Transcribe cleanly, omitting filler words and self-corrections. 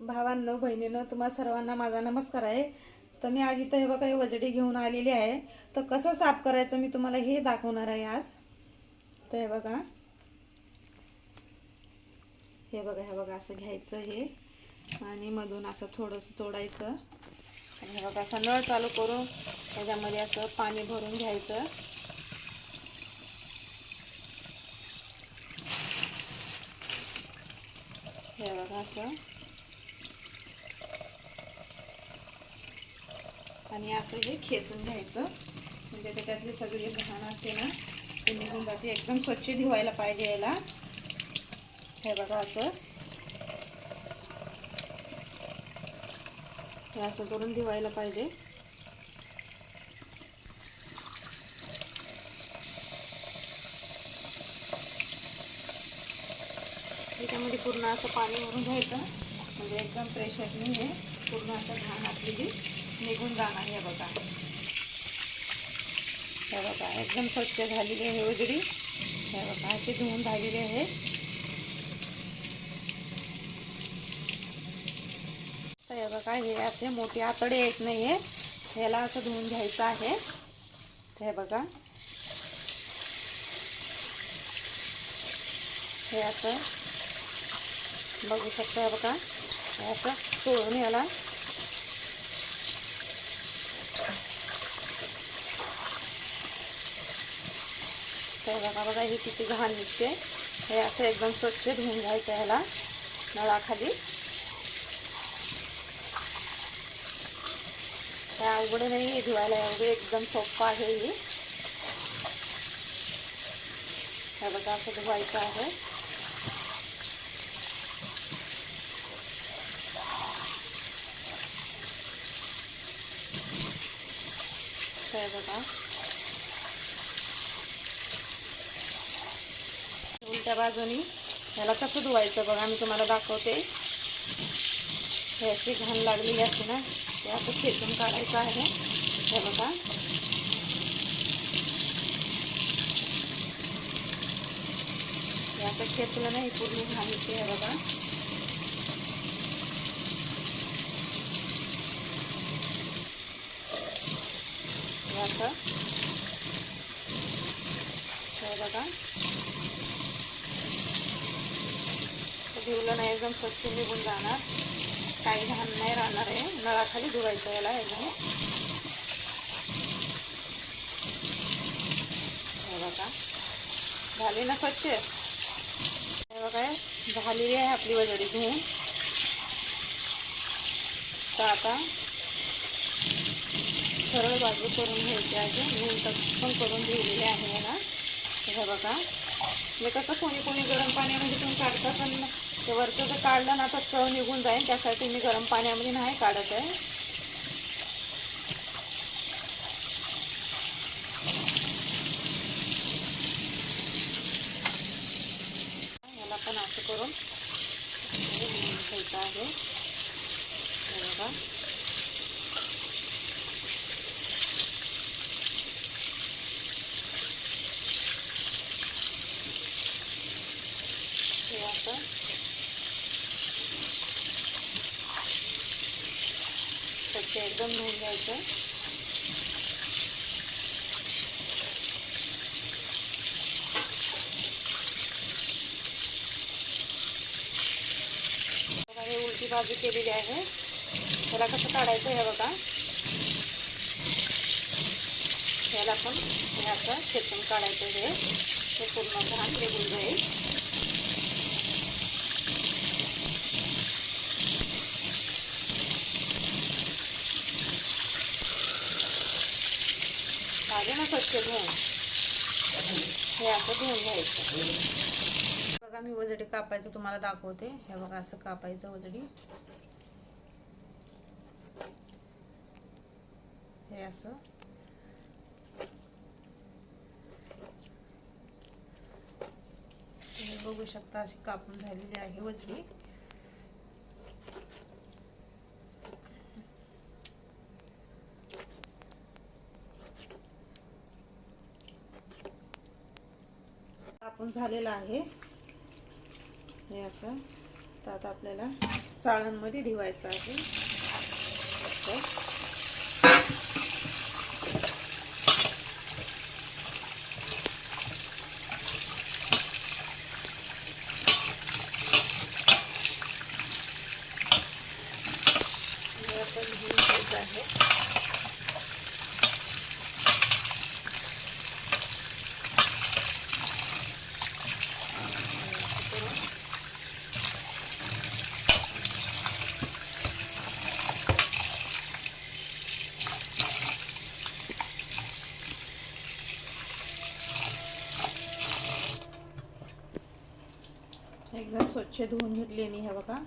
भावांनो बहिणींनो, तुम्हा सर्वांना माझा नमस्कार आहे. तर मी आज इथं हे बघा, हे वजडी घेऊन आलेली आहे. तर कसं साफ करायचं मी तुम्हाला हे दाखवणार आहे आज. तर हे बघा असं घ्यायचं हे, आणि मधून असं थोडंसं तोडायचं. आणि हे बघा असं नळ चालू करून त्याच्यामध्ये असं पाणी भरून घ्यायचं. हे बघा असं, आणि असं हे खेचून घ्यायचं. म्हणजे त्याच्यातली सगळी घाण असते ना ते निघून जाते. एकदम स्वच्छ धुवायला पाहिजे याला. हे बघा असं, हे असं करून धुवायला पाहिजे. त्याच्यामध्ये पूर्ण असं पाणी भरून घ्यायचं. म्हणजे एकदम प्रेशरने हे पूर्ण असं घाण आपली निघून जाणार. हे बघा, हे बघा एकदम स्वच्छ झालेली आहे वजडी. हे बघा अशी धुवून झालेली आहे. तर हे बघा, हे असे मोठे आतडे येत नाही आहे, ह्याला असं धुवून घ्यायचं आहे. हे बघा, हे असं बघू शकता. हे बघा, हे असं तोडून याला बघा ही किती घाण निघते. हे असं एकदम स्वच्छ धुवून घ्यायचं ह्याला नळाखाली. काय अवघड नाही धुवायला, एवढे एकदम सोपं आहे ही. हे बघा असं धुवायचं आहे. हे बघा उलट्या बाजूनी ह्याला कसं धुवायचं बघा, मी तुम्हाला दाखवते. हे अशी घाण लागलेली असते ना, ते असं खेचून काढायचं आहे. हे बघा, हे असं खेचलं नाही पूर्ण घाण येते. हे बघा, हे असं, हे बघा धुवलं नाही एकदम स्वच्छ निघून जाणार, काही घाण नाही राहणार आहे. नळाखाली धुवायचं याला एकदम. हे बघा झाली ना स्वच्छ. हे बघा झालेली आहे आपली वजडी धुवून. तर आता सरळ बाजू करून घ्यायची आहे. मी पण करून ठेवलेले आहे याला. हे बघा, मी कसं कोणी गरम पाण्यामध्ये पण काढतात, पण ते वरचं जर काढलं ना तर चव निघून जाईल. त्यासाठी मी गरम पाण्यामध्ये नाही काढत आहे. याला पण असं करून घ्यायचं आहे. हे बघा, हे असं स्वच्छ एकदम धुवून घ्यायचं. हे उलटी बाजू केलेली आहे. त्याला कसं काढायचं हे बघा, ह्याला पण हे असं खेचून काढायचं. हे पूर्ण घाण निघून जाईल. झाले ना स्वच्छ धुवून. हे असं धुवून घ्यायचं. बघा मी वजडी कापायचं तुम्हाला दाखवते. हे बघा असं कापायचं वजडी. हे असं तुम्ही बघू शकता, अशी कापून झालेली आहे वजडी. कापून झालेला आहे हे असं. तर आता आपल्याला चाळणमध्ये धुवायचं आहे. आपण धुवून घ्यायचं आहे. एकदम स्वच्छ धुवून घेतली मी, हे बघा.